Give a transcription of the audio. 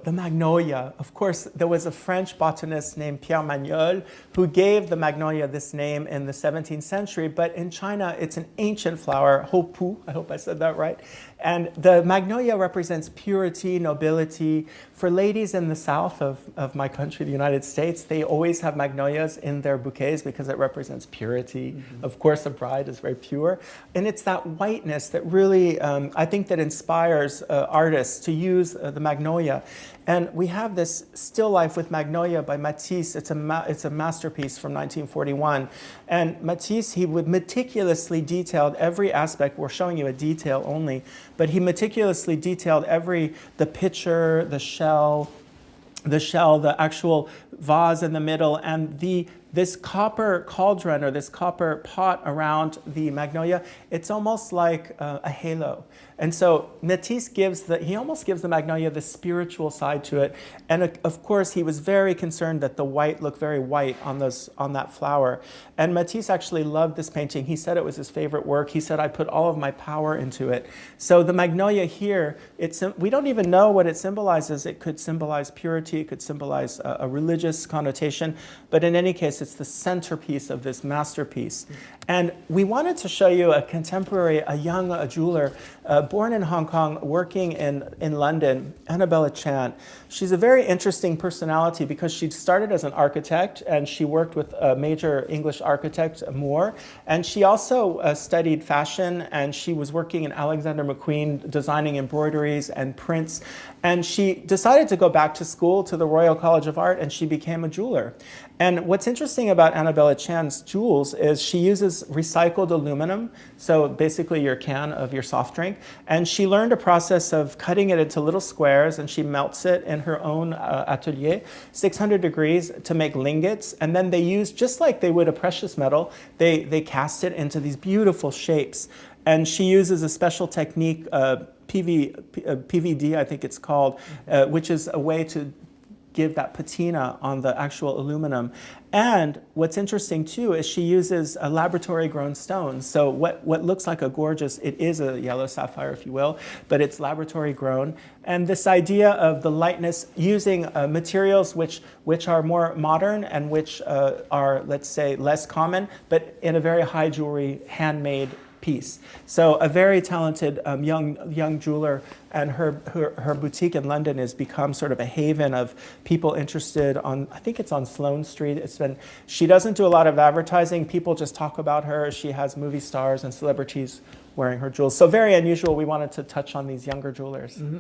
the Magnolia. Of course, there was a French botanist named Pierre Magnol who gave the Magnolia this name in the 17th century, but in China, it's an ancient flower, Houpu, I hope I said that right. And the Magnolia represents purity, nobility. For ladies in the south of my country, the United States, they always have magnolias in their bouquets because it represents purity. Mm-hmm. Of course, a bride is very pure. And it's that whiteness that really, I think that inspires artists to use the Magnolia. And we have this still life with Magnolia by Matisse. It's a masterpiece from 1941. And Matisse, he would meticulously detailed every aspect. We're showing you a detail only, but he meticulously detailed the pitcher, the shell, the actual vase in the middle, and this copper cauldron or this copper pot around the Magnolia. It's almost like a halo. And so Matisse almost gives the Magnolia the spiritual side to it. And of course, he was very concerned that the white looked very white on that flower. And Matisse actually loved this painting. He said it was his favorite work. He said, I put all of my power into it. So the Magnolia here, we don't even know what it symbolizes. It could symbolize purity. It could symbolize a religious connotation. But in any case, it's the centerpiece of this masterpiece. And we wanted to show you a contemporary, a young jeweler, born in Hong Kong, working in London, Anabela Chan. She's a very interesting personality because she started as an architect and she worked with a major English architect, Moore. And she also studied fashion, and she was working in Alexander McQueen, designing embroideries and prints. And she decided to go back to school to the Royal College of Art, and she became a jeweler. And what's interesting about Anabela Chan's jewels is she uses recycled aluminum, so basically your can of your soft drink, and she learned a process of cutting it into little squares, and she melts it in her own atelier, 600 degrees, to make lingots, and then they use, just like they would a precious metal, they cast it into these beautiful shapes. And she uses a special technique, PVD, I think it's called, which is a way to give that patina on the actual aluminum. And what's interesting too is she uses a laboratory grown stone. So what looks like it is a yellow sapphire, if you will, but it's laboratory grown. And this idea of the lightness, using materials which are more modern and which are, let's say, less common, but in a very high jewelry, handmade piece. So a very talented young jeweler, and her boutique in London has become sort of a haven of people interested on, I think it's on Sloane Street. She doesn't do a lot of advertising. People just talk about her. She has movie stars and celebrities wearing her jewels. So very unusual. We wanted to touch on these younger jewelers. Mm-hmm.